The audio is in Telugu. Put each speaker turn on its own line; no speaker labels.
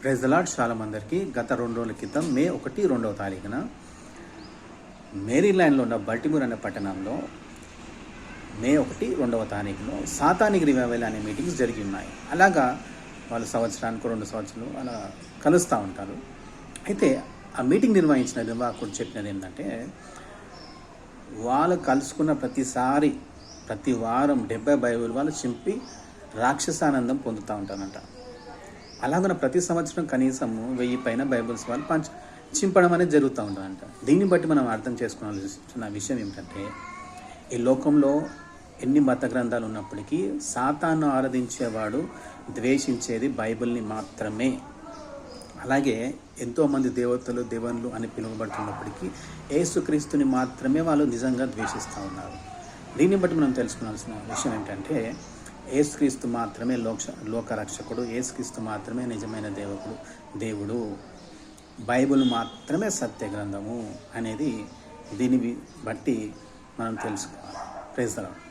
Praise the lord. చాలా మందికి గత 2 రోజుల క్రితం మే 1, 2వ తారీఖున మేరీల్యాండ్లో ఉన్న బల్టిమోర్ అనే పట్టణంలో మే 1, 2వ తారీఖులో సాతానిక్ రివైవల్ అనే మీటింగ్స్ జరిగి ఉన్నాయి. అలాగా వాళ్ళు సంవత్సరానికి 2 సంవత్సరాలు అలా కలుస్తూ ఉంటారు. అయితే ఆ మీటింగ్ నిర్వహించిన నిర్వాహకుడు చెప్పినది ఏంటంటే, వాళ్ళు కలుసుకున్న ప్రతిసారి ప్రతి వారం 70 బైబిల్ వాళ్ళు చింపి రాక్షసానందం పొందుతూ ఉంటారంట. అలాగన ప్రతి సంవత్సరం కనీసం 1000 పైన బైబిల్స్ వాళ్ళు చింపడం అనేది జరుగుతూ ఉంటుందంట. దీన్ని బట్టి మనం అర్థం చేసుకోవాల్సిన విషయం ఏమిటంటే, ఈ లోకంలో ఎన్ని మత గ్రంథాలు ఉన్నప్పటికీ సాతాను ఆరాధించేవాడు ద్వేషించేది బైబిల్ని మాత్రమే. అలాగే ఎంతోమంది దేవతలు దేవుళ్ళు అని పిలువబడుతున్నప్పటికీ యేసుక్రీస్తుని మాత్రమే వాళ్ళు నిజంగా ద్వేషిస్తూ ఉన్నారు. దీన్ని బట్టి మనం తెలుసుకోవాల్సిన విషయం ఏంటంటే, యేసుక్రీస్తు మాత్రమే లోకరక్షకుడు, యేసుక్రీస్తు మాత్రమే నిజమైన దేవుడు, బైబిల్ మాత్రమే సత్య గ్రంథము అనేది దీన్ని బట్టి మనం తెలుసుకోవాలి. Praise the lord.